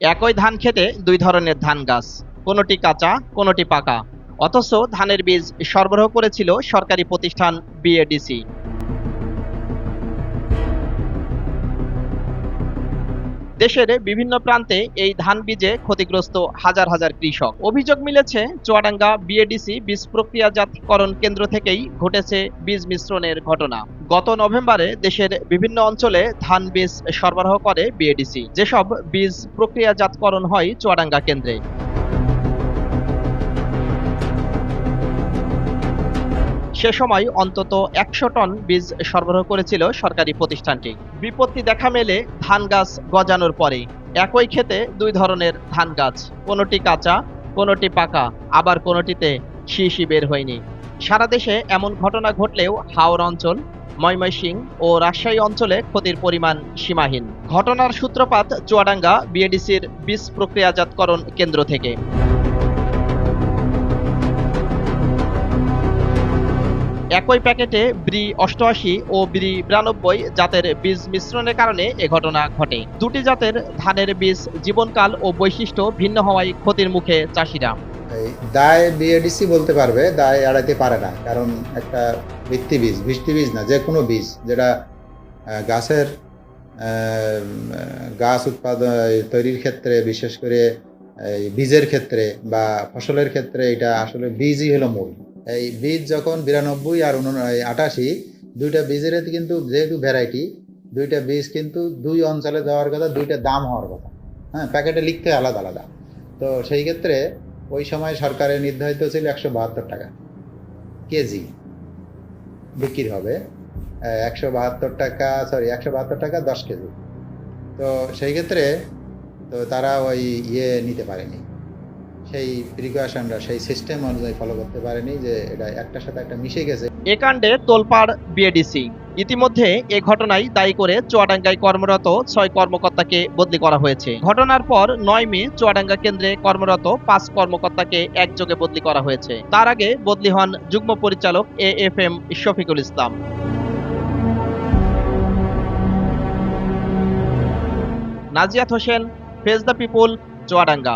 একই ধান খেতে দুই ধরনের ধান গাছ, কোনোটি কাঁচা কোনোটি পাকা, অথচ ধানের বীজ সরবরাহ করেছিল সরকারি প্রতিষ্ঠান বিএডিসি। দেশের বিভিন্ন প্রান্তে এই ধান বীজে ক্ষতিগ্রস্ত হাজার হাজার কৃষক। অভিযোগ মিলেছে চুয়াডাঙ্গা বিএডিসি বীজ প্রক্রিয়াজাতকরণ কেন্দ্র থেকেই ঘটেছে বীজ মিশ্রণের ঘটনা। গত নভেম্বরে দেশের বিভিন্ন অঞ্চলে ধান বীজ সরবরাহ করে বিএডিসি, যেসব বীজ প্রক্রিয়াজাতকরণ হয় চুয়াডাঙ্গা কেন্দ্রে। সে সময় অন্তত ১০০ টন বীজ সরবরাহ করেছিল সরকারি প্রতিষ্ঠানটি। বিপত্তি দেখা মেলে ধান গাছ গজানোর পরে। একই ক্ষেতে দুই ধরনের ধান গাছ, কোনোটি কাঁচা কোনোটি পাকা, আবার কোনোটিতে শীষই বের হয়নি। সারা দেশে এমন ঘটনা ঘটলেও হাওড় অঞ্চল, ময়মনসিংহ ও রাজশাহী অঞ্চলে ক্ষতির পরিমাণ সীমাহীন। ঘটনার সূত্রপাত চুয়াডাঙ্গা বিএডিসির বীজ প্রক্রিয়াজাতকরণ কেন্দ্র থেকে। একই প্যাকেটে ব্রি ৮৮ ও ব্রি ৯২ জাতের বীজ মিশ্রণের কারণে এ ঘটনা ঘটে। দুটি জাতের ধানের বীজ জীবনকাল ও বৈশিষ্ট্য ভিন্ন হওয়ায় ক্ষতির মুখে চাষিরা। দায় বিএডিসি বলতে পারবে, দায় এড়াইতে পারে না, কারণ একটা ভিত্তি বীজ না, যে কোনো বীজ যেটা গাছের গাছ উৎপাদন তৈরির ক্ষেত্রে, বিশেষ করে এই বীজের ক্ষেত্রে বা ফসলের ক্ষেত্রে, এটা আসলে বীজই হলো মূল। এই বীজ যখন ৯২ আর ৮৮, দুইটা বীজের কিন্তু যেহেতু ভ্যারাইটি, দুইটা বীজ কিন্তু দুই অঞ্চলে দেওয়ার কথা, দুইটা দাম হওয়ার কথা। হ্যাঁ, প্যাকেটে লিখতে আলাদা আলাদা। তো সেই ক্ষেত্রে ওই সময় সরকারের নির্ধারিত ছিল ১৭২ টাকা কেজি বিক্রি হবে। ১৭২ টাকা ১০ কেজি। তো সেই ক্ষেত্রে তো তারা ওই নিতে পারেনি, সেই প্রিকশনটা, সেই সিস্টেম অনুযায়ী ফলো করতে পারেনি, যে এটা একটার সাথে একটা মিশে গেছে। এ কাণ্ডে তোলপাড় বিএডিসি। ইতিমধ্যে এ ঘটনায় দায়ী করে চুয়াডাঙ্গায় কর্মরত ৬ কর্মকর্তাকে বদলি করা হয়েছে। ঘটনার পর ৯ মে চুয়াডাঙ্গা কেন্দ্রে কর্মরত ৫ কর্মকর্তাকে একযোগে বদলি করা হয়েছে। তার আগে বদলি হন যুগ্ম পরিচালক AFM Shafiqul Islam. Naziat Hossain, face the people, Chuadanga.